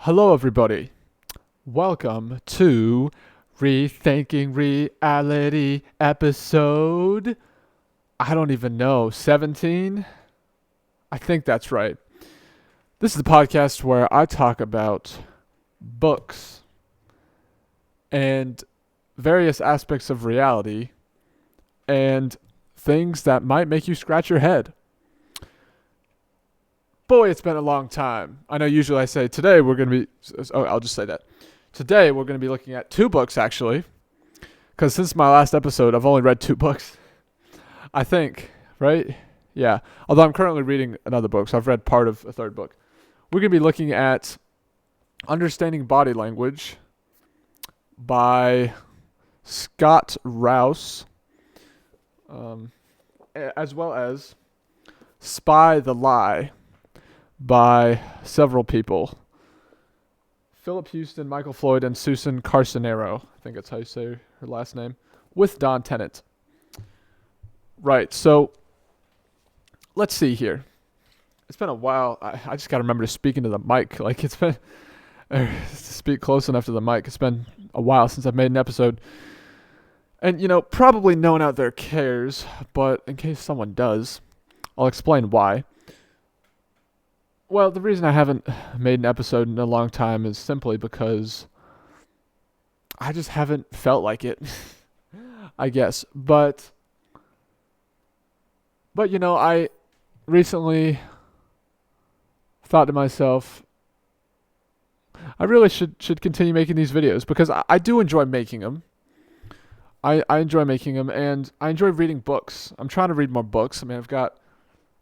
Hello, everybody. Welcome to Rethinking Reality episode, I don't even know, 17? I think that's right. This is the podcast where I talk about books and various aspects of reality and things that might make you scratch your head. Boy, it's been a long time. I know usually I say today we're going to be, I'll just say that. Today we're going to be looking at two books actually, because since my last episode I've only read two books, I think, right? Yeah, although I'm currently reading another book, so I've read part of a third book. We're going to be looking at Understanding Body Language by Scott Rouse, as well as Spy the Lie by several people. Philip Houston, Michael Floyd, and Susan Carcenero. I think that's how you say her last name. With Don Tennant. Right, so let's see here. It's been a while. I just got to remember to speak into the mic. Like, it's been, to speak close enough to the mic. It's been a while since I've made an episode. And, probably no one out there cares, but in case someone does, I'll explain why. Well, the reason I haven't made an episode in a long time is simply because I just haven't felt like it, I guess. But I recently thought to myself, I really should continue making these videos because I do enjoy making them. I enjoy making them, and I enjoy reading books. I'm trying to read more books. I mean,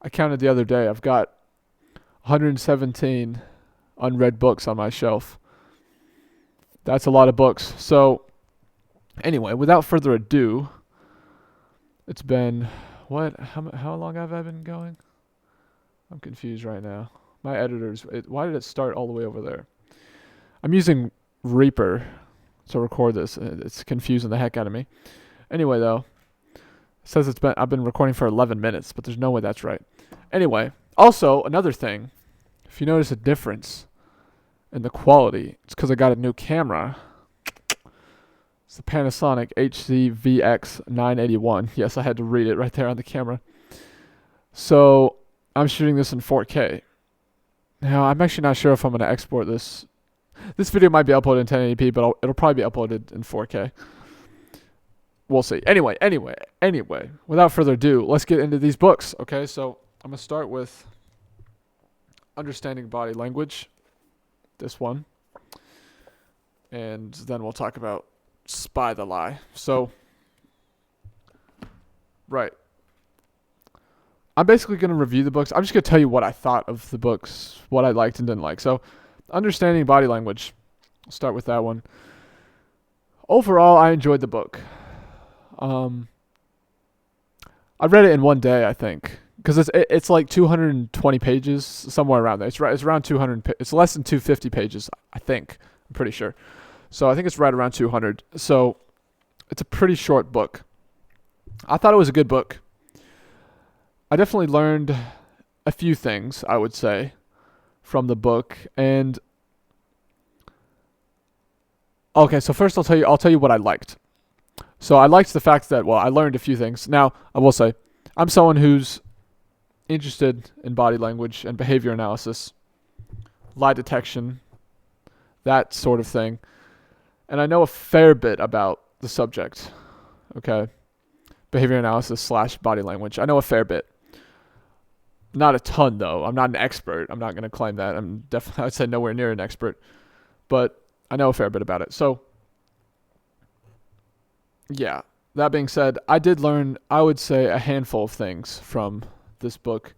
I counted the other day, I've got 117 unread books on my shelf. That's a lot of books. So, anyway, without further ado, it's been, how long have I been going? I'm confused right now. My editors, why did it start all the way over there? I'm using Reaper to record this. It's confusing the heck out of me. Anyway, though, it says I've been recording for 11 minutes, but there's no way that's right. Anyway, also, another thing, if you notice a difference in the quality, it's because I got a new camera. It's the Panasonic HCVX 981. Yes, I had to read it right there on the camera. So, I'm shooting this in 4K. Now, I'm actually not sure if I'm going to export this. This video might be uploaded in 1080p, but it'll probably be uploaded in 4K. We'll see. Anyway, without further ado, let's get into these books, okay? So, I'm going to start with Understanding Body Language, this one. And then we'll talk about Spy the Lie. So, right. I'm basically going to review the books. I'm just going to tell you what I thought of the books, what I liked and didn't like. So, Understanding Body Language. I'll start with that one. Overall, I enjoyed the book. I read it in one day, I think. Because it's like 220 pages, somewhere around there. It's around 200. It's less than 250 pages, I think. I'm pretty sure. So I think it's right around 200. So it's a pretty short book. I thought it was a good book. I definitely learned a few things, I would say, from the book. And okay, so first I'll tell you what I liked. So I liked the fact that, I learned a few things. Now, I will say, I'm someone who's interested in body language and behavior analysis, lie detection, that sort of thing. And I know a fair bit about the subject, okay? Behavior analysis / body language. I know a fair bit. Not a ton, though. I'm not an expert. I'm not going to claim that. I'm definitely, I'd say nowhere near an expert. But I know a fair bit about it. So, yeah. That being said, I did learn, I would say, a handful of things from this book,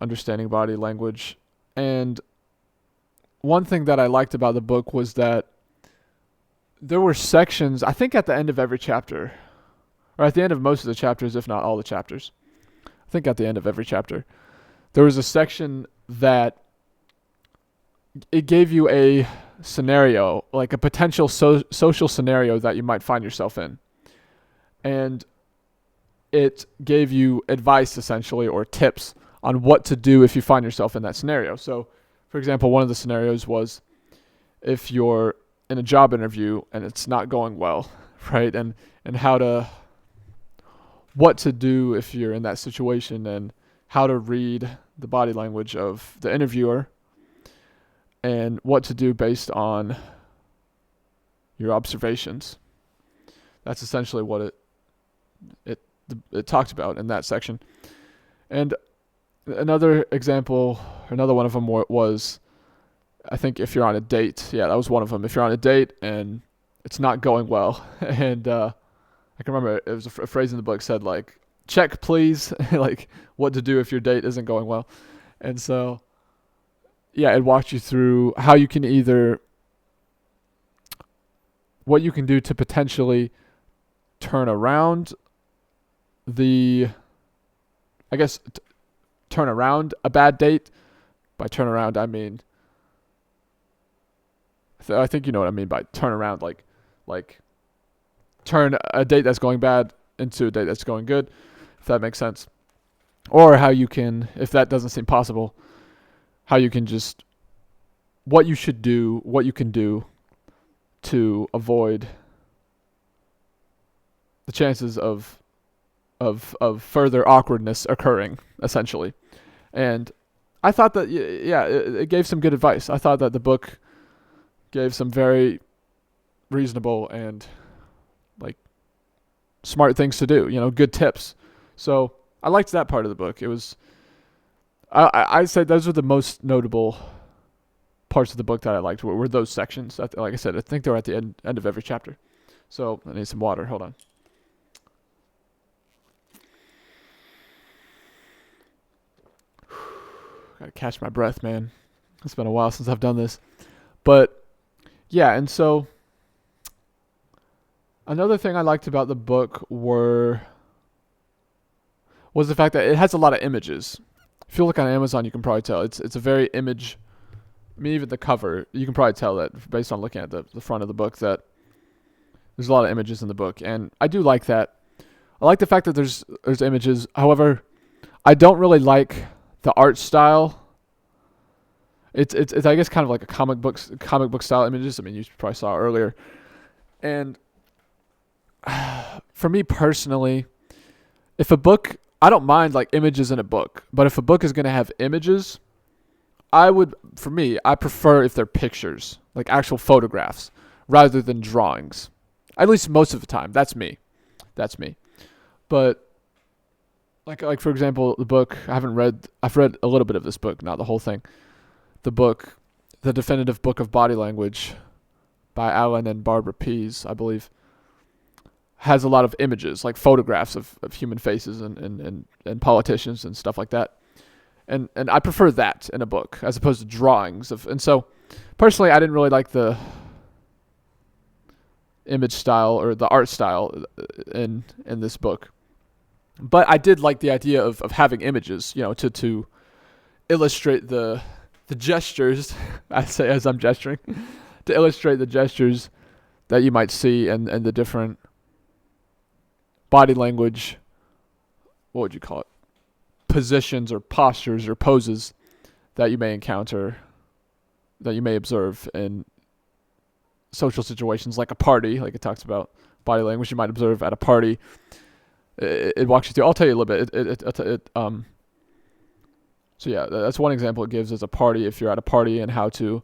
Understanding Body Language. And one thing that I liked about the book was that there were sections, I think at the end of every chapter, or at the end of most of the chapters, if not all the chapters, I think at the end of every chapter, there was a section that it gave you a scenario, like a potential social scenario that you might find yourself in. And it gave you advice, essentially, or tips on what to do if you find yourself in that scenario. So, for example, one of the scenarios was if you're in a job interview and it's not going well, right? And what to do if you're in that situation, and how to read the body language of the interviewer, and what to do based on your observations. That's essentially what it talked about in that section. And another example, another one of them was, I think, if you're on a date. Yeah, that was one of them. If you're on a date and it's not going well, and I can remember it was a phrase in the book said like, "Check, please," like what to do if your date isn't going well. And so, yeah, it walked you through how you can what you can do to potentially turn around turn around a bad date. By turn around, I mean, I think you know what I mean by turn around, like turn a date that's going bad into a date that's going good, if that makes sense. Or how you can, if that doesn't seem possible, how you can what you can do to avoid the chances of further awkwardness occurring, essentially. And I thought that, it gave some good advice. I thought that the book gave some very reasonable and like smart things to do, good tips. So I liked that part of the book. It was, I'd say those were the most notable parts of the book that I liked, were those sections. Like I said, I think they were at the end of every chapter. So I need some water. Hold on. Gotta catch my breath, man. It's been a while since I've done this. But yeah, and so another thing I liked about the book was the fact that it has a lot of images. If you look on Amazon, you can probably tell it's a very image. I mean, even the cover, you can probably tell that based on looking at the front of the book that there's a lot of images in the book, and I do like that. I like the fact that there's images. However, I don't really like the art style. It's I guess kind of like a comic book style images. I mean, you probably saw it earlier. And for me personally, if a book, I don't mind like images in a book, but if a book is going to have images, I prefer if they're pictures, like actual photographs, rather than drawings. At least most of the time. That's me. But like for example, the book I've read a little bit of this book, not the whole thing. The book, The Definitive Book of Body Language by Alan and Barbara Pease, I believe, has a lot of images, like photographs of human faces and politicians and stuff like that. And I prefer that in a book as opposed to drawings of. And so personally, I didn't really like the image style or the art style in this book. But I did like the idea of having images, to illustrate the gestures, I say as I'm gesturing, to illustrate the gestures that you might see and the different body language, what would you call it? Positions or postures or poses that you may encounter, that you may observe in social situations like a party, like it talks about body language you might observe at a party. It walks you through. I'll tell you a little bit. So yeah, that's one example it gives as a party. If you're at a party, and how to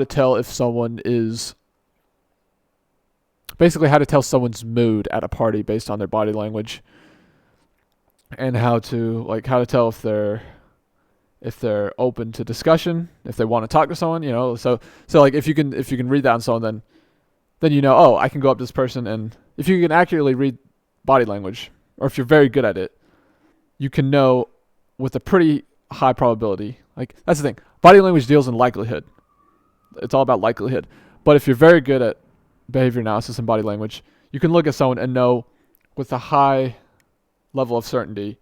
tell if someone is basically how to tell someone's mood at a party based on their body language, and how to tell if they're open to discussion, if they want to talk to someone, So like if you can read that on someone, then oh, I can go up to this person, and if you can accurately read body language, or if you're very good at it, you can know with a pretty high probability. Like, that's the thing. Body language deals in likelihood. It's all about likelihood. But if you're very good at behavior analysis and body language, you can look at someone and know with a high level of certainty,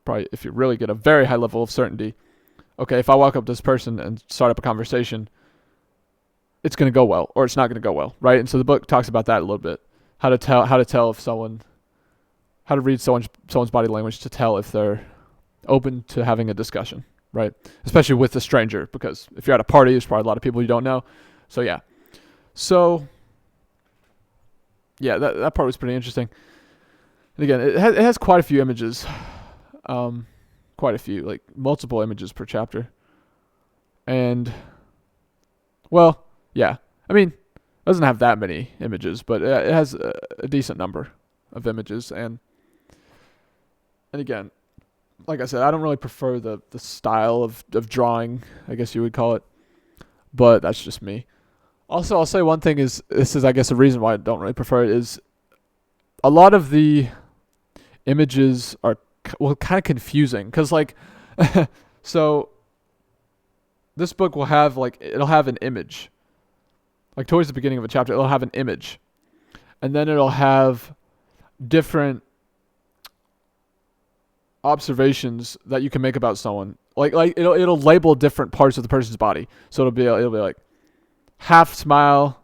probably if you're really good, a very high level of certainty, okay, if I walk up to this person and start up a conversation, it's going to go well, or it's not going to go well, right? And so the book talks about that a little bit. How to tell if someone, how to read someone's body language to tell if they're open to having a discussion, right? Especially with a stranger, because if you're at a party, there's probably a lot of people you don't know. So yeah. So yeah, that part was pretty interesting. And again, it has quite a few images, quite a few, like multiple images per chapter. And well, yeah, I mean, it doesn't have that many images, but it has a decent number of images. And again, like I said, I don't really prefer the style of drawing, I guess you would call it, but that's just me. Also, I'll say one thing is, this is, I guess, a reason why I don't really prefer it, is a lot of the images are, well, kind of confusing, because, like, so this book will have, like, it'll have an image. Like, towards the beginning of a chapter, it'll have an image. And then it'll have different observations that you can make about someone. Like it'll label different parts of the person's body. So it'll be like half smile.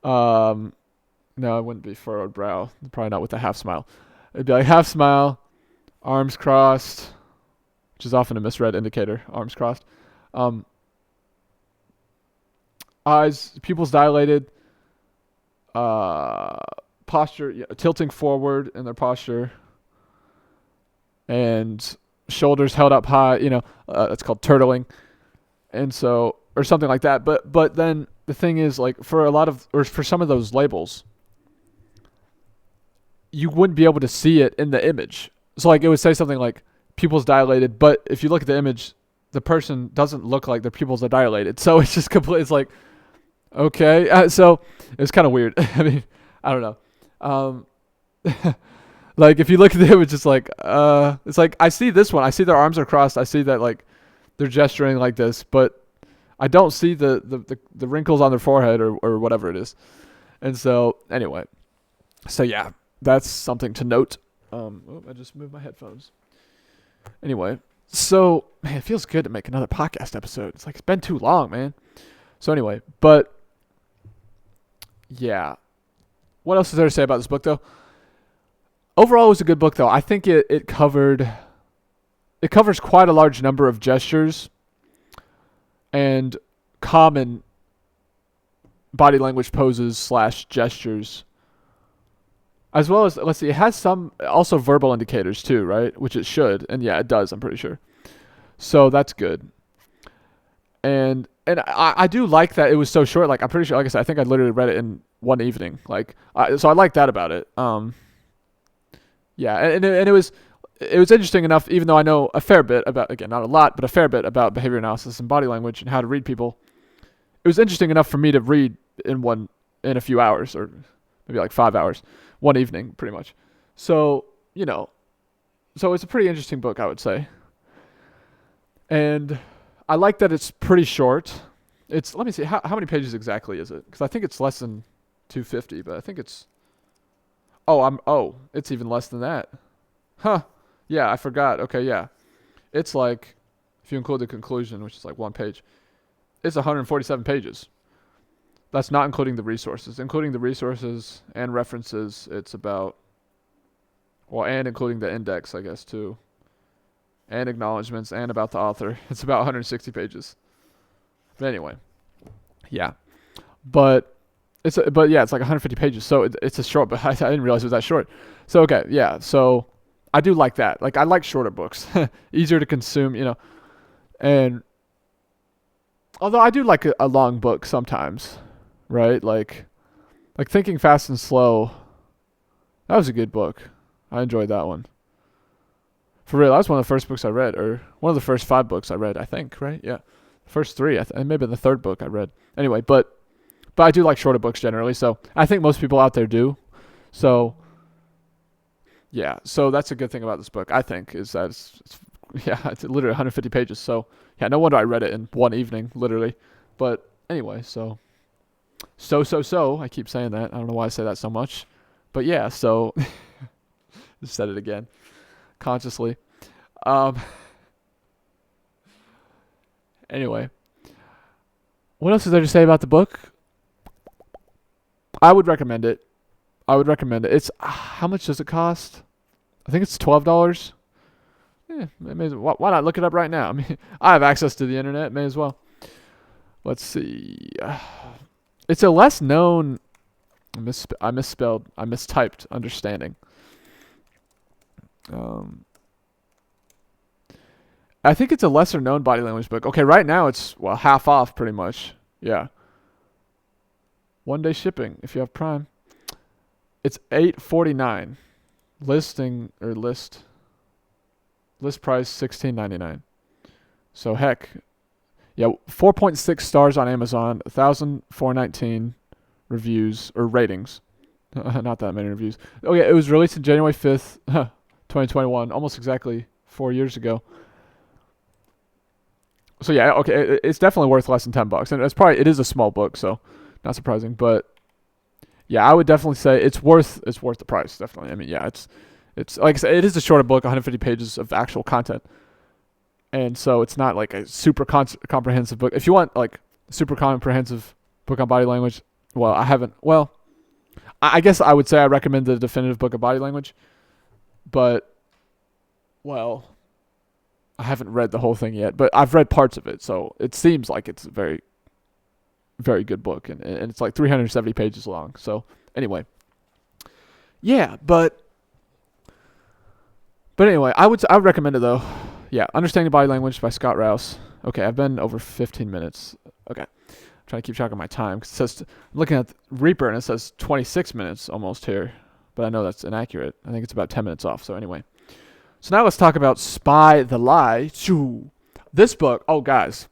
No, it wouldn't be furrowed brow. Probably not with a half smile. It'd be like half smile, arms crossed, which is often a misread indicator. Arms crossed. Eyes, pupils dilated. Posture, tilting forward in their posture. And shoulders held up high, that's called turtling, and so, or something like that. But then the thing is, like, for some of those labels, you wouldn't be able to see it in the image. So, like, it would say something like pupils dilated, but if you look at the image, the person doesn't look like their pupils are dilated. So it's just complete. It's like, okay, so it's kind of weird. I mean, I don't know. Like, if you look at the image, it's like I see this one. I see their arms are crossed. I see that, like, they're gesturing like this, but I don't see the wrinkles on their forehead or whatever it is. And so, anyway. So, yeah, that's something to note. I just moved my headphones. Anyway, so, man, it feels good to make another podcast episode. It's like, it's been too long, man. So, anyway, but, yeah. What else is there to say about this book, though? Overall, it was a good book, though. I think it covers quite a large number of gestures and common body language poses / gestures, as well as, let's see, it has some also verbal indicators too, right? Which it should, and yeah, it does. I'm pretty sure. So that's good. And I do like that it was so short. Like, I'm pretty sure, like I said, I think I literally read it in one evening. Like, so I like that about it. Yeah, and it was interesting enough, even though I know a fair bit about, again, not a lot, but a fair bit about behavior analysis and body language and how to read people. It was interesting enough for me to read in a few hours, or maybe like 5 hours, one evening, pretty much. So, so it's a pretty interesting book, I would say. And I like that it's pretty short. Let me see, how many pages exactly is it? Because I think it's less than 250, but I think it's, it's even less than that. Huh. Yeah, I forgot. Okay, yeah. It's like, if you include the conclusion, which is like one page, it's 147 pages. That's not including the resources. Including the resources and references, it's about, and including the index, I guess, too. And acknowledgments and about the author. It's about 160 pages. But anyway, yeah. But it's like 150 pages, so it's a short, but I didn't realize it was that short. So, okay, yeah, so I do like that. Like, I like shorter books. Easier to consume, and although I do like a long book sometimes, right? Like Thinking Fast and Slow, that was a good book. I enjoyed that one. For real, that was one of the first books I read, or one of the first 5 books I read, I think, right? Yeah. First 3, and maybe the third book I read. Anyway, but I do like shorter books generally, so I think most people out there do. So, yeah, so that's a good thing about this book, I think, is that it's literally 150 pages. So, yeah, no wonder I read it in one evening, literally. But anyway, so, I keep saying that. I don't know why I say that so much. But yeah, so, just said it again, consciously. Anyway, what else is there to say about the book? I would recommend it. It's, how much does it cost? I think it's $12. Why not look it up right now? I mean, I have access to the internet. May as well. Let's see. It's a less known. I misspelled. I mistyped understanding. I think it's a lesser known body language book. Okay, right now it's half off pretty much. Yeah. 1-day shipping if you have Prime. It's $8.49. List price $16.99. So heck, yeah, 4.6 stars on Amazon, 1,419 reviews or ratings. Not that many reviews. Oh yeah, it was released on January 5th, 2021, almost exactly 4 years ago. So yeah, okay, it's definitely worth less than $10, and it is a small book, so not surprising. But yeah, I would definitely say it's worth the price. Definitely. I mean, yeah, it's like I said, it is a shorter book, 150 pages of actual content, and so it's not like a super comprehensive book. If you want like a super comprehensive book on body language, well, I haven't. Well, I guess I would say I recommend the definitive book of body language, but well, I haven't read the whole thing yet, but I've read parts of it, so it seems like it's a very, very good book, and it's like 370 pages long. So anyway, yeah, but anyway, I would recommend it though. Yeah, Understanding Body Language by Scott Rouse. Okay, I've been over 15 minutes. Okay, I'm trying to keep track of my time. Cause it says, I'm looking at Reaper and it says 26 minutes almost here, but I know that's inaccurate. I think it's about 10 minutes off. So anyway, so now let's talk about Spy the Lie. This book, oh guys,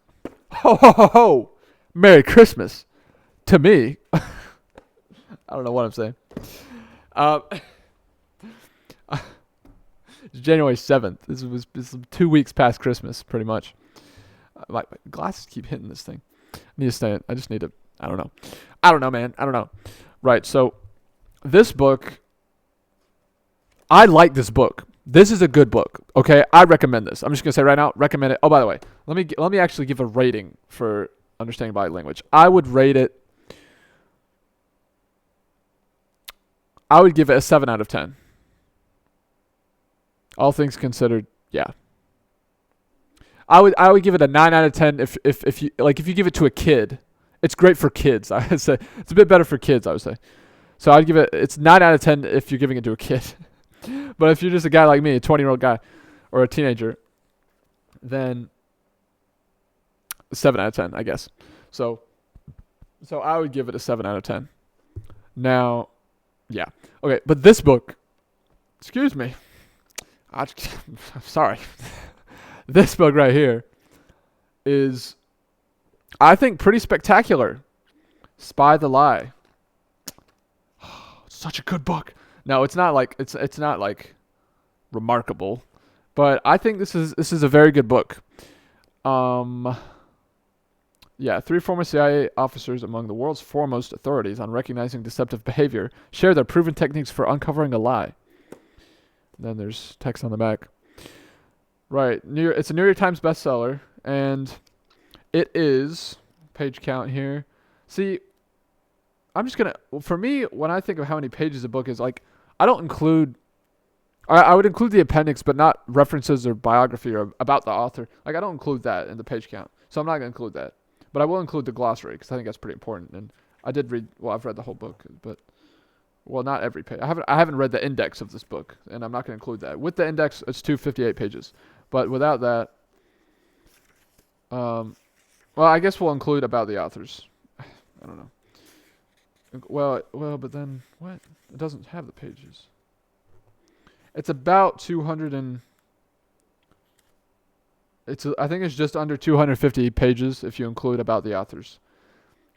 ho ho ho ho, Merry Christmas to me. I don't know what I'm saying. It's January 7th. This is 2 weeks past Christmas, pretty much. My glasses keep hitting this thing. I need to stay. I just need to. I don't know, man. I don't know. Right. So, this book. I like this book. This is a good book. Okay, I recommend this. I'm just gonna say right now, recommend it. Oh, by the way, let me actually give a rating for Understanding Body Language. I would rate it. I would give it a 7 out of 10. All things considered, yeah. I would give it a 9 out of 10 if you give it to a kid. It's great for kids. I would say it's a bit better for kids, I would say. So I'd give it's 9 out of 10 if you're giving it to a kid. But if you're just a guy like me, a 20-year-old guy or a teenager, then 7 out of 10, I guess. So I would give it a 7 out of 10. Now, yeah. Okay, but this book, excuse me. I'm sorry. This book right here is, I think, pretty spectacular. Spy the Lie. Such a good book. No, it's not like it's not like remarkable, but I think this is a very good book. Yeah, 3 former CIA officers among the world's foremost authorities on recognizing deceptive behavior share their proven techniques for uncovering a lie. Then there's text on the back. Right, it's a New York Times bestseller, and it is, page count here. See, I'm just gonna, for me, when I think of how many pages a book is, like, I don't include, I would include the appendix, but not references or biography or about the author. Like, I don't include that in the page count, so I'm not gonna include that. But I will include the glossary, because I think that's pretty important. And I did read, I've read the whole book, but, not every page. I haven't read the index of this book, and I'm not gonna include that. With the index, it's 258 pages. But without that, I guess we'll include about the authors. I don't know. Well, but then what? It doesn't have the pages. It's about 200 and I think it's just under 250 pages if you include about the authors.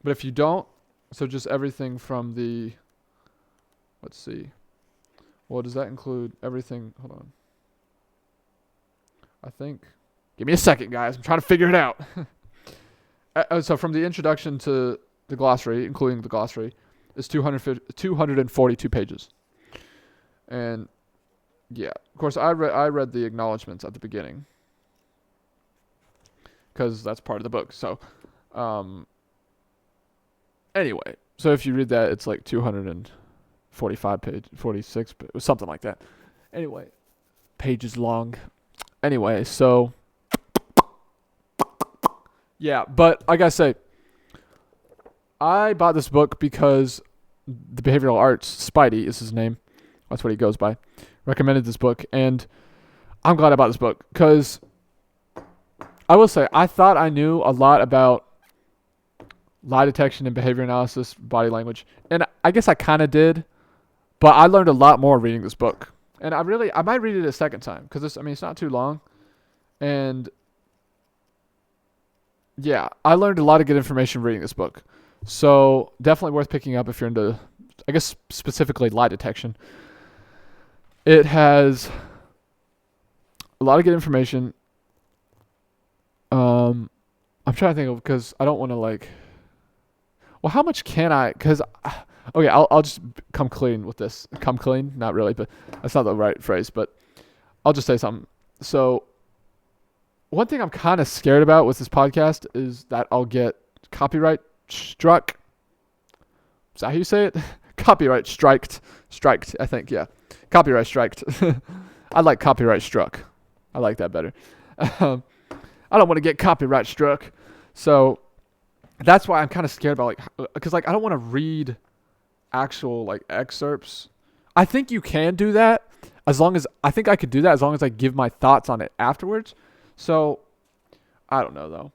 But if you don't, so just everything from the, let's see. Well, does that include everything? Hold on. I think, give me a second, guys. I'm trying to figure it out. So from the introduction to the glossary, including the glossary, is 242 pages. And yeah, of course, I read the acknowledgments at the beginning because that's part of the book. So, anyway, so if you read that, it's like 245 page, 46, something like that. Anyway, pages long. anyway, so yeah, but like I say, I bought this book because the behavioral arts, Spidey is his name. That's what he goes by. Recommended this book, and I'm glad I bought this book because I will say I thought I knew a lot about lie detection and behavior analysis, body language, and I guess I kind of did, but I learned a lot more reading this book, and I might read it a second time because it's not too long, and yeah, I learned a lot of good information reading this book, so definitely worth picking up if you're into, I guess specifically lie detection. It has a lot of good information. I'm trying to think of because I don't want to like. Well, how much can I? Because okay, I'll just come clean with this. Come clean, not really, but that's not the right phrase. But I'll just say something. So one thing I'm kind of scared about with this podcast is that I'll get copyright struck. Is that how you say it? Copyright striked. I think, yeah. Copyright striked. I like copyright struck. I like that better. I don't want to get copyright struck. So that's why I'm kind of scared about because I don't want to read actual excerpts. I think you can do that as long as I think I could do that as long as I give my thoughts on it afterwards. So I don't know though,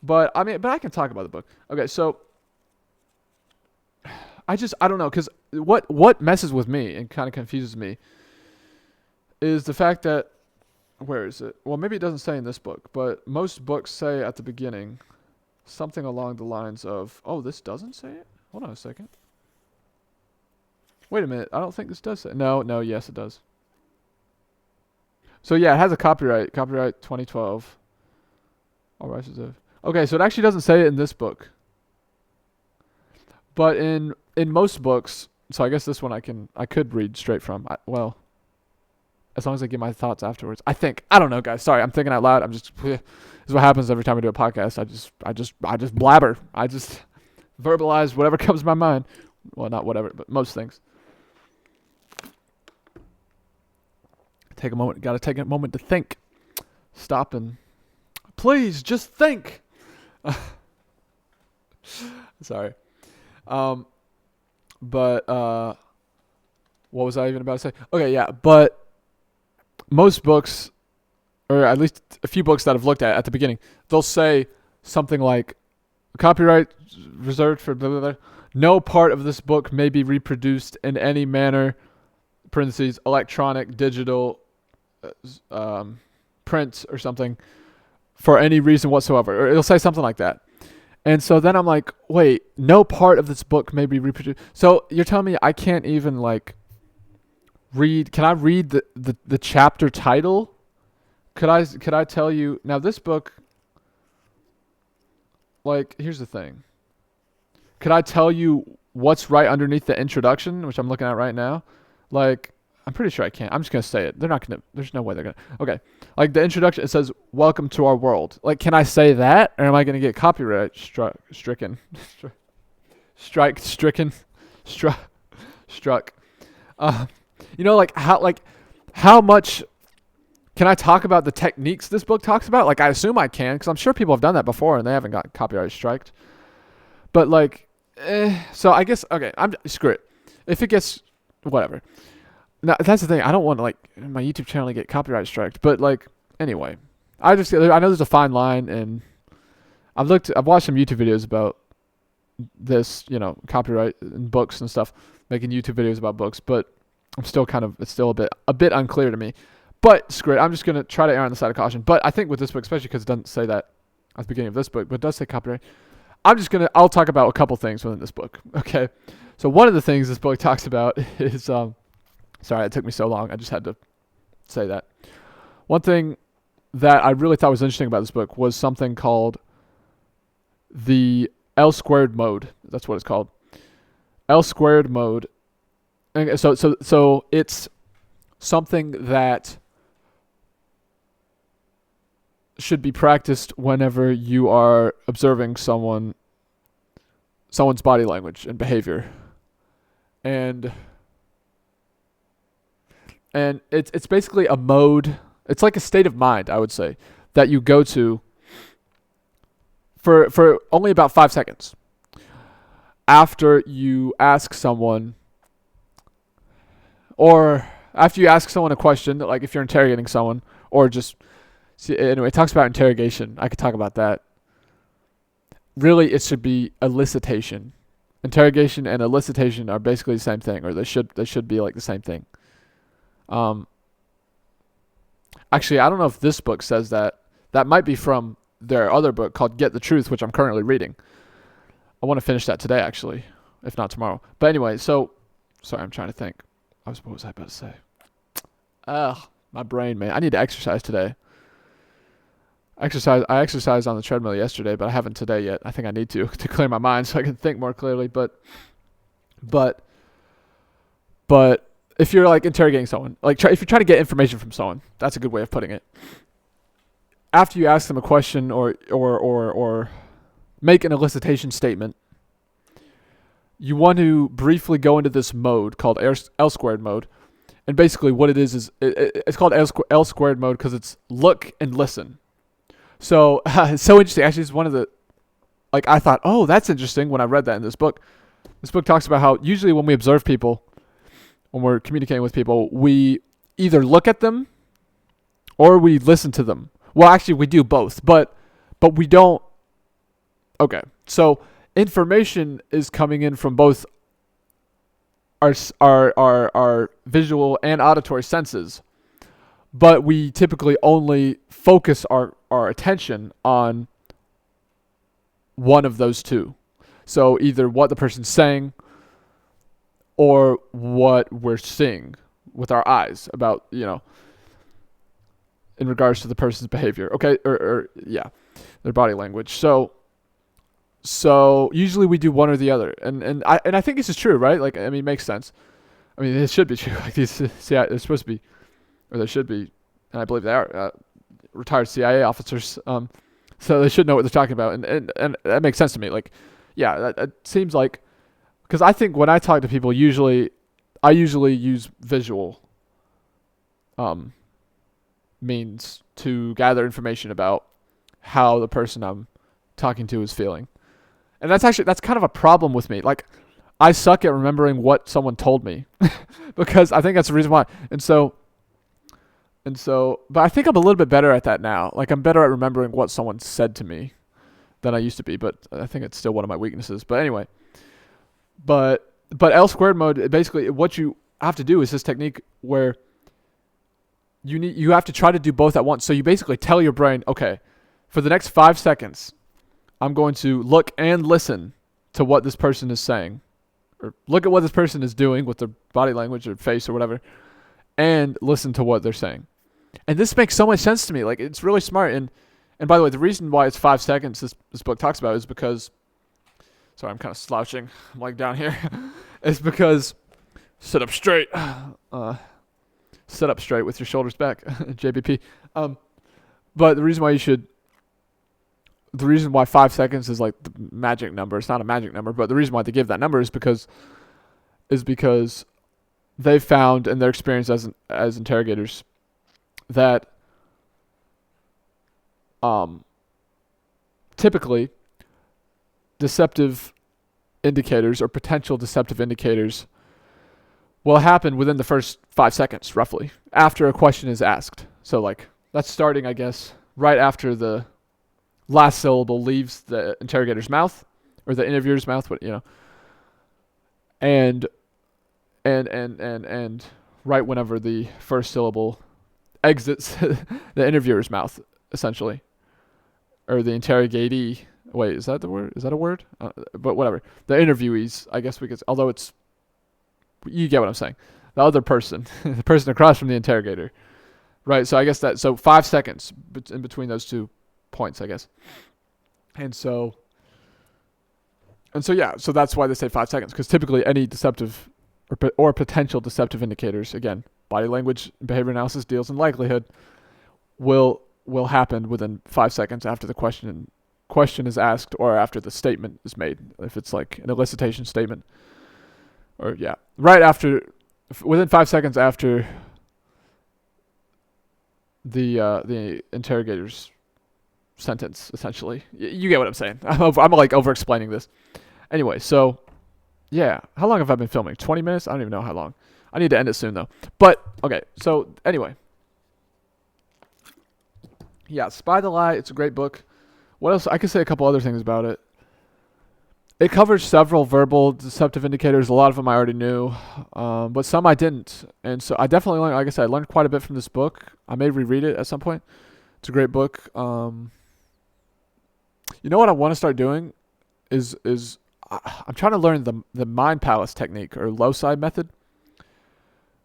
but I can talk about the book. Okay, so I don't know because what messes with me and kind of confuses me is the fact that where is it? Well, maybe it doesn't say in this book, but most books say at the beginning something along the lines of, "Oh, this doesn't say it." Hold on a second. Wait a minute. I don't think this does say. No. Yes, it does. So yeah, it has a copyright 2012. All rights reserved. Okay, so it actually doesn't say it in this book, but in most books. So I guess this one I could read straight from. As long as I give my thoughts afterwards. I think. I don't know, guys. Sorry, I'm thinking out loud. This is what happens every time I do a podcast. I just blabber. I just verbalize whatever comes to my mind. Well, not whatever, but most things. Take a moment. Got to take a moment to think. Stop and please just think. Sorry. But what was I even about to say? Okay, yeah, but most books, or at least a few books that I've looked at the beginning, they'll say something like, copyright reserved for blah, blah, blah. No part of this book may be reproduced in any manner, parentheses, electronic, digital, print or something, for any reason whatsoever. Or it'll say something like that. And so then I'm like, wait, no part of this book may be reproduced. So you're telling me I can't even read? Can I read the chapter title? Could I tell you now? This book, here's the thing. Could I tell you what's right underneath the introduction, which I'm looking at right now? I'm pretty sure I can't. I'm just gonna say it. They're not gonna. There's no way they're gonna. Okay, the introduction, it says "Welcome to our world." Can I say that, or am I gonna get copyright stricken? Struck. How much can I talk about the techniques this book talks about? I assume I can, because I'm sure people have done that before and they haven't got copyright striked. But so I guess screw it. If it gets whatever. Now that's the thing. I don't want my YouTube channel to get copyright striked. But anyway, I know there's a fine line, and I've watched some YouTube videos about this, copyright and books and stuff, making YouTube videos about books, but it's still a bit unclear to me. But screw it. I'm just gonna try to err on the side of caution. But I think with this book, especially because it doesn't say that at the beginning of this book, but it does say copyright. I'll talk about a couple things within this book. Okay. So one of the things this book talks about is sorry, it took me so long. I just had to say that. One thing that I really thought was interesting about this book was something called the L squared mode. That's what it's called. L squared mode. And so it's something that should be practiced whenever you are observing someone's body language and behavior. And it's basically a mode. It's like a state of mind, I would say, that you go to for only about 5 seconds after you ask someone, or after you ask someone a question, like if you're interrogating someone, or just anyway, it talks about interrogation. I could talk about that. Really, it should be elicitation. Interrogation and elicitation are basically the same thing, or they should be like the same thing. Um, Actually, I don't know if this book says that. That might be from their other book called Get the Truth, which I'm currently reading. I want to finish that today, actually, if not tomorrow. But anyway, so sorry, I'm trying to think. What was I about to say? Ugh, my brain, man. I need to exercise today. I exercised on the treadmill yesterday, but I haven't today yet. I think I need to clear my mind so I can think more clearly. But if you're like interrogating someone, like if you're trying to get information from someone, that's a good way of putting it. After you ask them a question or make an elicitation statement, you want to briefly go into this mode called L squared mode. And basically what it is it's called L squared mode because it's look and listen. So it's so interesting. Actually, it's one of the, like, I thought, oh, that's interesting when I read that in this book. This book talks about how usually when we observe people, when we're communicating with people, we either look at them or we listen to them. Well, actually, we do both, but we don't. Okay, so information is coming in from both our visual and auditory senses, but we typically only focus our attention on one of those two. So either what the person's saying or what we're seeing with our eyes about, in regards to the person's behavior. Okay, or yeah, their body language. So usually we do one or the other, and I think this is true, right? Like, I mean, it makes sense. I mean, it should be true. Like these CIA, they're supposed to be, or they should be, and I believe they are retired CIA officers. So they should know what they're talking about, and that makes sense to me. Like, yeah, that seems like, because I think when I talk to people, I usually use visual means to gather information about how the person I'm talking to is feeling. And that's kind of a problem with me. Like, I suck at remembering what someone told me because I think that's the reason why. And so, but I think I'm a little bit better at that now. Like, I'm better at remembering what someone said to me than I used to be, but I think it's still one of my weaknesses. But anyway, but L squared mode, basically what you have to do is this technique where you have to try to do both at once. So you basically tell your brain, okay, for the next 5 seconds, I'm going to look and listen to what this person is saying, or look at what this person is doing with their body language or face or whatever, and listen to what they're saying. And this makes so much sense to me. Like, it's really smart. And by the way, the reason why it's 5 seconds this book talks about is because, sorry, I'm kind of slouching. I'm like down here. It's because sit up straight. Sit up straight with your shoulders back, JBP. But the reason why 5 seconds is like the magic number. It's not a magic number, but the reason why they give that number is because they've found in their experience as interrogators that typically deceptive indicators or potential deceptive indicators will happen within the first 5 seconds, roughly, after a question is asked. So, like, that's starting, I guess, right after the last syllable leaves the interrogator's mouth or the interviewer's mouth, and right whenever the first syllable exits the interviewer's mouth, essentially, or the interrogatee. Wait, is that the word? Is that a word? But whatever. The interviewees, I guess we could, although it's, you get what I'm saying. The other person, the person across from the interrogator, right? So I guess so 5 seconds in between those 2 points, I guess. And so yeah, so that's why they say 5 seconds, because typically any deceptive or potential deceptive indicators, again, body language and behavior analysis deals in likelihood, will happen within 5 seconds after the question is asked or after the statement is made, if it's like an elicitation statement, or yeah, right after, within 5 seconds after the interrogator's sentence, essentially. You get what I'm saying. I'm like over explaining this. Anyway, so yeah, how long have I been filming? 20 minutes? I don't even know how long. I need to end it soon though. But okay, so anyway, yeah, Spy the Lie. It's a great book. What else? I could say a couple other things about it. It covers several verbal deceptive indicators. A lot of them I already knew, but some I didn't. And so I definitely learned, like I said, I learned quite a bit from this book. I may reread it at some point. It's a great book. You know what I want to start doing is I'm trying to learn the mind palace technique or loci method,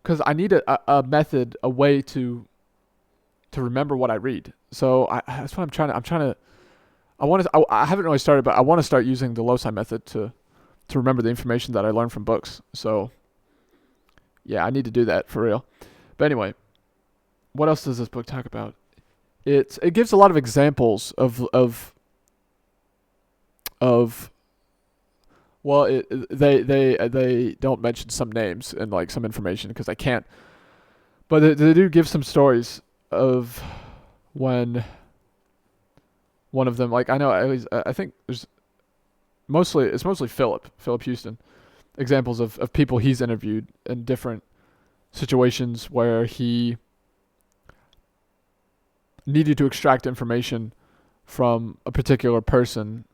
because I need a method, a way to remember what I read. So that's what I'm trying to. I haven't really started, but I want to start using the loci method to remember the information that I learned from books. So yeah, I need to do that for real. But anyway, what else does this book talk about? It gives a lot of examples of well, they don't mention some names and like some information because I can't, but they do give some stories of when one of them, like I know I think it's mostly Philip Houston, examples of people he's interviewed in different situations where he needed to extract information from a particular person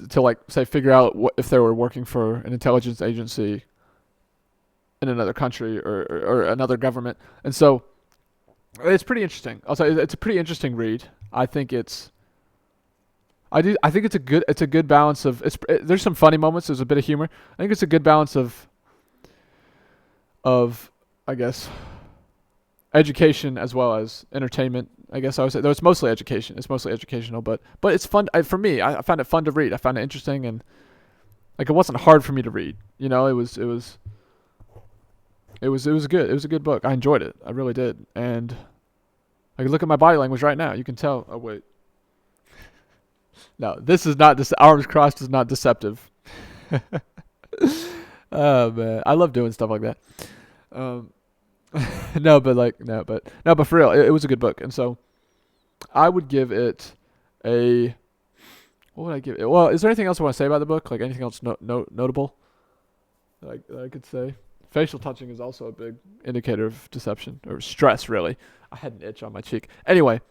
to like say figure out if they were working for an intelligence agency in another country or another government. And so it's pretty interesting. I'll say it's a pretty interesting read. I think it's a good balance of there's some funny moments, there's a bit of humor. I think it's a good balance of I guess education as well as entertainment. I guess I would say, though it's mostly education. It's mostly educational, but it's fun for me. I found it fun to read. I found it interesting, and like it wasn't hard for me to read. You know, it was good. It was a good book. I enjoyed it. I really did. And I can look at my body language right now. You can tell. Oh wait, no, this is not. Arms crossed is not deceptive. Oh man, I love doing stuff like that. But for real, it was a good book, and so I would give it a. What would I give it? Well, is there anything else I want to say about the book? Like anything else notable? Like that I could say. Facial touching is also a big indicator of deception or stress. Really, I had an itch on my cheek. Anyway,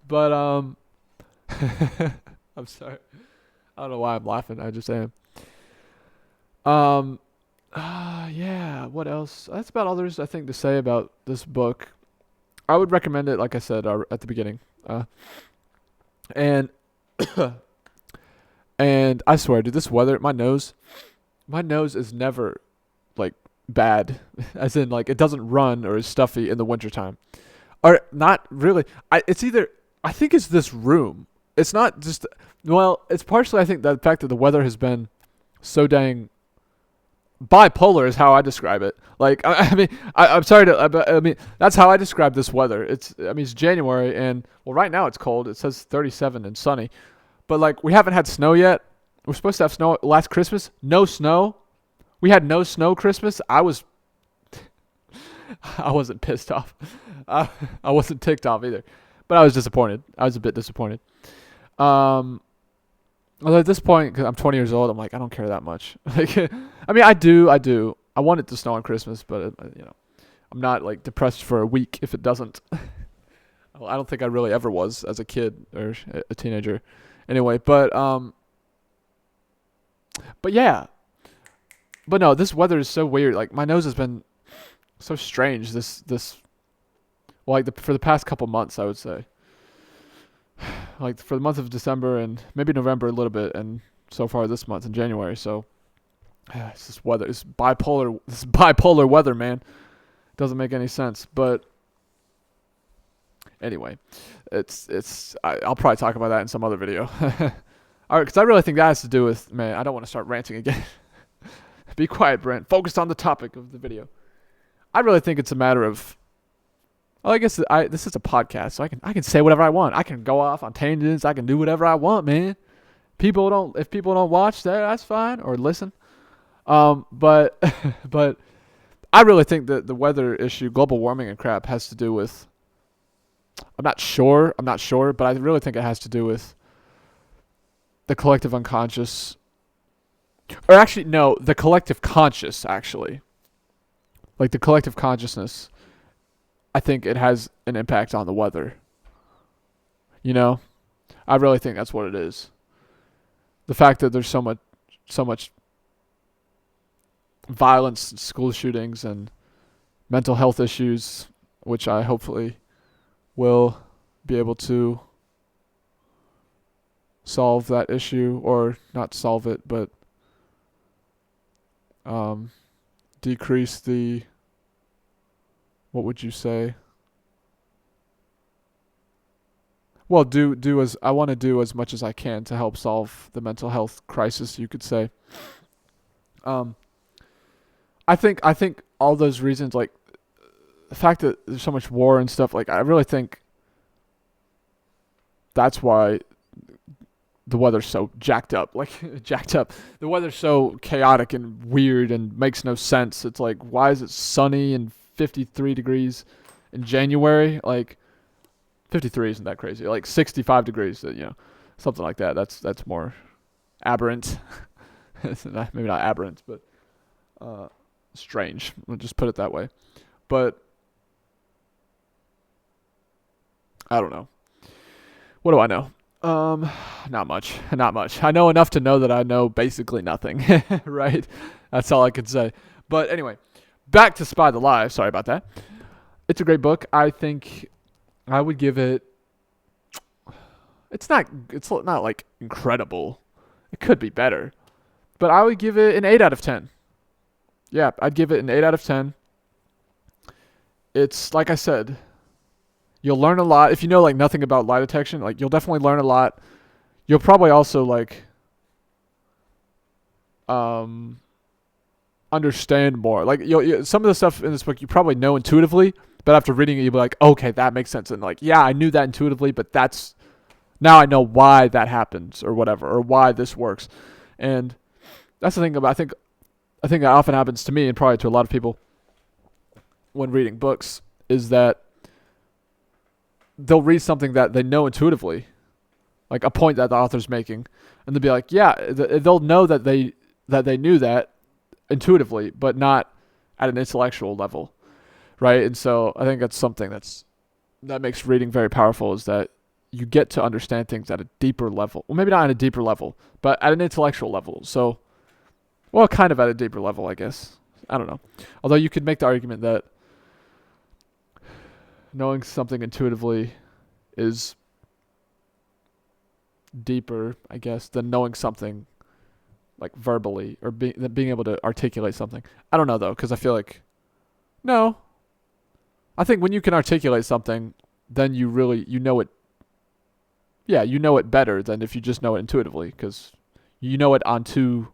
but I'm sorry. I don't know why I'm laughing. I just am. Yeah, what else? That's about all there's, I think, to say about this book. I would recommend it, like I said at the beginning. And and I swear, dude, this weather, my nose is never, like, bad. As in, like, it doesn't run or is stuffy in the wintertime. Or, not really. I think it's this room. It's not just, well, it's partially, I think, the fact that the weather has been so dang bipolar is how I describe it. Like, I'm sorry I mean, that's how I describe this weather. It's January, and well, right now it's cold. It says 37 and sunny, but like we haven't had snow yet. We're supposed to have snow last Christmas. No snow. We had no snow Christmas. I wasn't pissed off. I wasn't ticked off either, but I was disappointed. I was a bit disappointed. Although at this point, because I'm 20 years old, I'm like, I don't care that much. Like, I do. I want it to snow on Christmas, but I'm not like depressed for a week if it doesn't. I don't think I really ever was as a kid or a teenager. Anyway, but yeah. But no, this weather is so weird. Like my nose has been so strange. For the past couple months, I would say. Like for the month of December and maybe November a little bit, and so far this month in January. So it's this weather. It's bipolar. This bipolar weather, man. Doesn't make any sense. But anyway, I'll probably talk about that in some other video. All right, because I really think that has to do with, man. I don't want to start ranting again. Be quiet, Brent. Focus on the topic of the video. I really think it's a matter of. Well, I guess this is a podcast, so I can say whatever I want. I can go off on tangents. I can do whatever I want, man. If people don't watch that, that's fine, or listen. But I really think that the weather issue, global warming and crap, has to do with. I'm not sure. But I really think it has to do with the collective unconscious, or actually, no, the collective conscious. Actually, like the collective consciousness, I think it has an impact on the weather. You know, I really think that's what it is. The fact that there's so much violence, school shootings, and mental health issues, which I hopefully will be able to solve that issue, or not solve it, but decrease the, what would you say? Well, do as I want to do as much as I can to help solve the mental health crisis, you could say. Um, I think all those reasons, like the fact that there's so much war and stuff, like I really think that's why the weather's so jacked up. Like jacked up. The weather's so chaotic and weird and makes no sense. It's like, why is it sunny and 53 degrees in January? Like 53 isn't that crazy. Like 65 degrees, something like that. That's more aberrant. Maybe not aberrant, but strange. We'll just put it that way. But I don't know. What do I know? Not much. Not much. I know enough to know that I know basically nothing. Right? That's all I could say. But anyway, back to Spy the Lie. Sorry about that. It's a great book. I think I would give it. It's not like incredible. It could be better, but I would give it an 8 out of 10. Yeah, I'd give it an 8 out of 10. It's like I said, you'll learn a lot if you know like nothing about lie detection. Like you'll definitely learn a lot. You'll probably also like understand more. Like some of the stuff in this book you probably know intuitively, but after reading it you'll be like, okay, that makes sense. And like, yeah, I knew that intuitively, but that's now I know why that happens or whatever, or why this works. And that's the thing about I think that often happens to me and probably to a lot of people when reading books is that they'll read something that they know intuitively, like a point that the author's making, and they'll be like, yeah, they'll know that they knew that intuitively, but not at an intellectual level, right? And so I think that's something that makes reading very powerful, is that you get to understand things at a deeper level. Well, maybe not at a deeper level, but at an intellectual level. So, well, kind of at a deeper level, I guess. I don't know. Although you could make the argument that knowing something intuitively is deeper, I guess, than knowing something like verbally, or being able to articulate something. I don't know though, because I feel like no. I think when you can articulate something, then you know it. Yeah, you know it better than if you just know it intuitively, because you know it on 2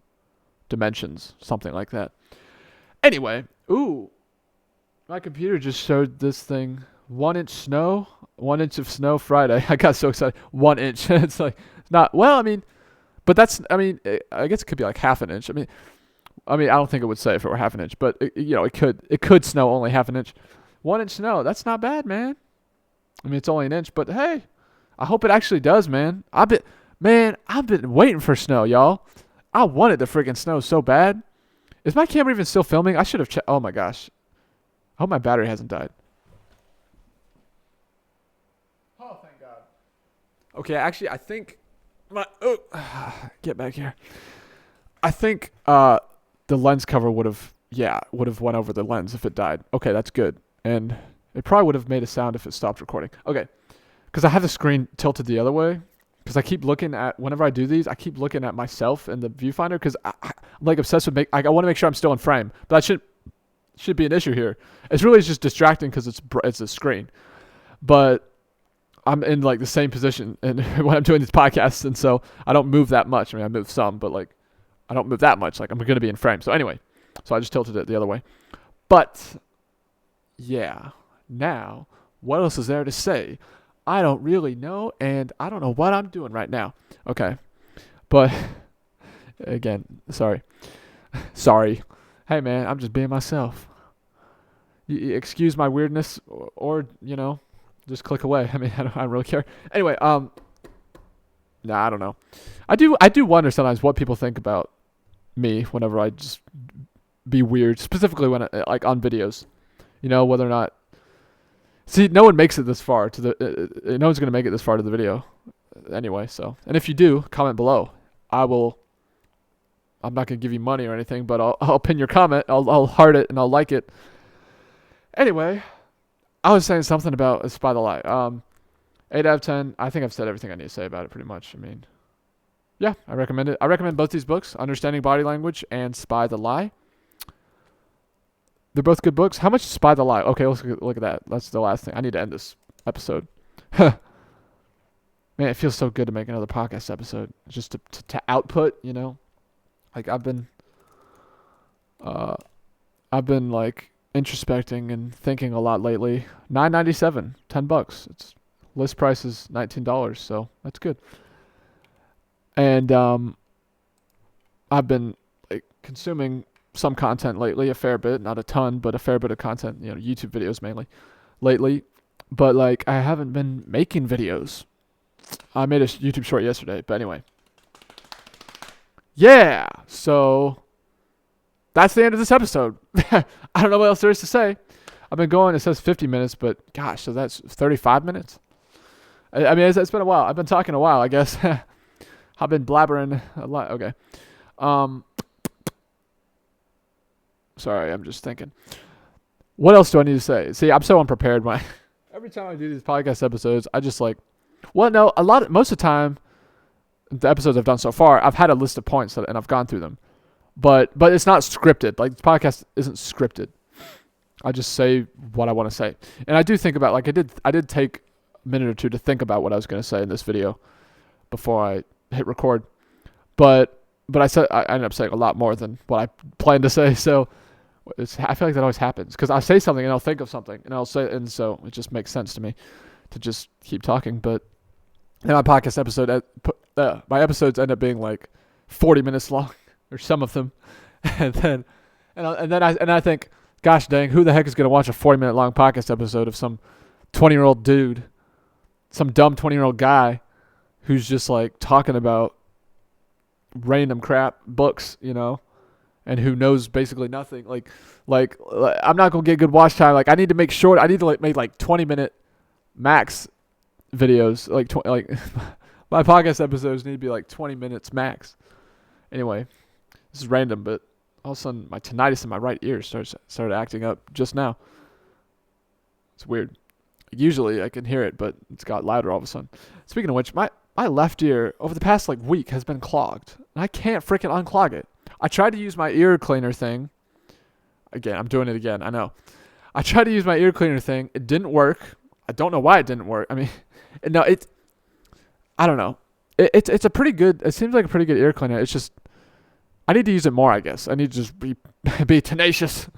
dimensions, something like that. Anyway, my computer just showed this thing. 1 inch snow, 1 inch of snow Friday. I got so excited. 1 inch. It's like not well. I mean, but that's. I mean, I guess it could be like half an inch. I mean, I don't think it would say if it were half an inch, but it could snow only half an inch. 1 inch snow. That's not bad, man. I mean, it's only an inch, but hey, I hope it actually does, man. I've been waiting for snow, y'all. I wanted the freaking snow so bad. Is my camera even still filming? I should have checked. Oh my gosh. I hope my battery hasn't died. Oh, thank God. Okay, actually, I think get back here. I think the lens cover would have went over the lens if it died. Okay, that's good. And it probably would have made a sound if it stopped recording. Okay, because I have the screen tilted the other way. Because I keep looking at, whenever I do these, I keep looking at myself in the viewfinder, because I'm like obsessed with I want to make sure I'm still in frame. But that should be an issue here. It's really just distracting because it's a screen. But I'm in like the same position and when I'm doing these podcasts, and so I don't move that much. I mean, I move some, but like I don't move that much. Like I'm going to be in frame. So anyway, so I just tilted it the other way. But yeah, now what else is there to say? I don't really know, and I don't know what I'm doing right now. Okay. But, again, sorry. Sorry. Hey, man, I'm just being myself. excuse my weirdness, or just click away. I mean, I don't really care. Anyway, nah, I don't know. I do wonder sometimes what people think about me whenever I just be weird, specifically when like on videos. Whether or not. See, no one makes it this far to the. No one's gonna make it this far to the video, anyway. So, and if you do, comment below. I'm not gonna give you money or anything, but I'll pin your comment. I'll heart it and I'll like it. Anyway, I was saying something about Spy the Lie. 8 out of 10. I think I've said everything I need to say about it pretty much. I mean, yeah, I recommend it. I recommend both these books, Understanding Body Language and Spy the Lie. They're both good books. How much is Spy the Lie? Okay, let's look at that. That's the last thing. I need to end this episode. Man, it feels so good to make another podcast episode. Just to output, Like I've been like introspecting and thinking a lot lately. $9.97, $10. It's list price is $19, so that's good. And I've been like consuming some content lately, a fair bit, not a ton, but a fair bit of content, YouTube videos mainly lately. But like I haven't been making videos. I made a YouTube short yesterday, but anyway. Yeah, so that's the end of this episode. I don't know what else there is to say. I've been going, it says 50 minutes, but gosh, so that's 35 minutes? I mean, it's been a while. I've been talking a while, I guess. I've been blabbering a lot. Okay. Sorry, I'm just thinking. What else do I need to say? See, I'm so unprepared. Every time I do these podcast episodes, I just like, most of the time, the episodes I've done so far, I've had a list of points and I've gone through them. But it's not scripted. Like, the podcast isn't scripted. I just say what I want to say. And I do think about, like, I did take a minute or two to think about what I was going to say in this video before I hit record. But I ended up saying a lot more than what I planned to say. So I feel like that always happens because I say something and I'll think of something and I'll say it, and so it just makes sense to me to just keep talking. But in my podcast episode, my episodes end up being like 40 minutes long, or some of them, and then I think, gosh dang, who the heck is going to watch a 40-minute long podcast episode of some 20-year-old dude, some dumb 20-year-old guy who's just like talking about random crap books, and who knows basically nothing. Like I'm not gonna get good watch time. Like I need to make make like 20-minute max videos. Like my podcast episodes need to be like 20 minutes max. Anyway, this is random, but all of a sudden my tinnitus in my right ear started acting up just now. It's weird. Usually I can hear it, but it's got louder all of a sudden. Speaking of which, my left ear over the past like week has been clogged, and I can't freaking unclog it. I tried to use my ear cleaner thing. Again, I'm doing it again. I know. I tried to use my ear cleaner thing. It didn't work. I don't know why it didn't work. I mean, no, I don't know. It's a pretty good. It seems like a pretty good ear cleaner. It's just I need to use it more. I guess I need to just be tenacious,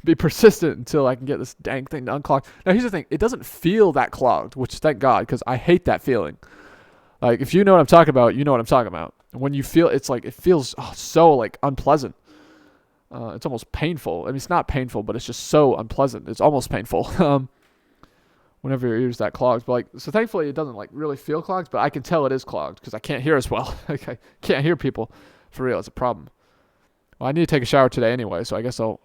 be persistent until I can get this dang thing to unclog. Now here's the thing. It doesn't feel that clogged, which thank God, because I hate that feeling. Like if you know what I'm talking about, you know what I'm talking about. When you feel, it's like it feels so like unpleasant. It's almost painful. I mean, it's not painful, but it's just so unpleasant. It's almost painful. Whenever your ear's that clogged, but like, so thankfully it doesn't like really feel clogged, but I can tell it is clogged because I can't hear as well. Like I can't hear people for real. It's a problem. Well, I need to take a shower today anyway, so I guess I'll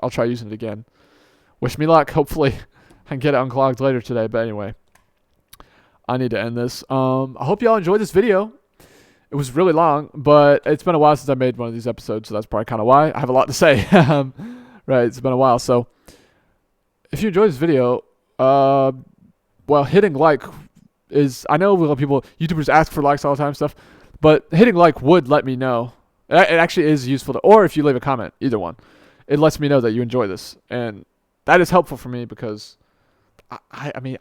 try using it again. Wish me luck. Hopefully I can get it unclogged later today. But anyway, I need to end this. I hope y'all enjoyed this video. It was really long, but it's been a while since I made one of these episodes, so that's probably kind of why I have a lot to say. Right, it's been a while. So if you enjoyed this video, hitting like is, I know a lot of people, YouTubers ask for likes all the time and stuff, but hitting like would let me know. It actually is useful or if you leave a comment, either one, it lets me know that you enjoy this, and that is helpful for me because to be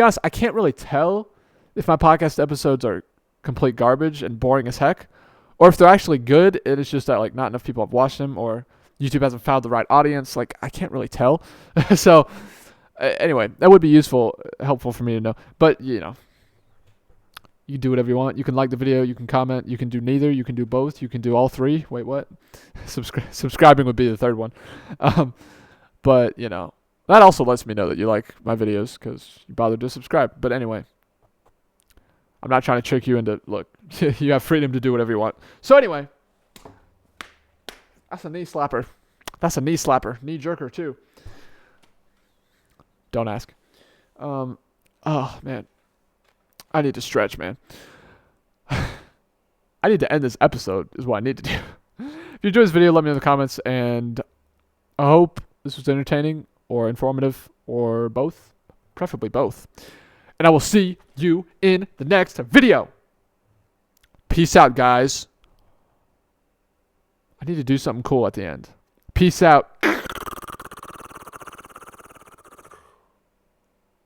honest, I can't really tell if my podcast episodes are complete garbage and boring as heck, or if they're actually good. It is just that like not enough people have watched them, or YouTube hasn't found the right audience. Like I can't really tell. So anyway, that would be helpful for me to know. But you can do whatever you want. You can like the video, you can comment, you can do neither, you can do both, you can do all three. Wait, what? Subscribing would be the third one. But, you know, that also lets me know that you like my videos because you bothered to subscribe. But anyway, I'm not trying to trick you into, look, you have freedom to do whatever you want. So anyway, that's a knee slapper. That's a knee slapper. Knee jerker, too. Don't ask. Oh, man. I need to stretch, man. I need to end this episode is what I need to do. If you enjoyed this video, let me know in the comments. And I hope this was entertaining or informative or both. Preferably both. And I will see you in the next video. Peace out, guys. I need to do something cool at the end. Peace out.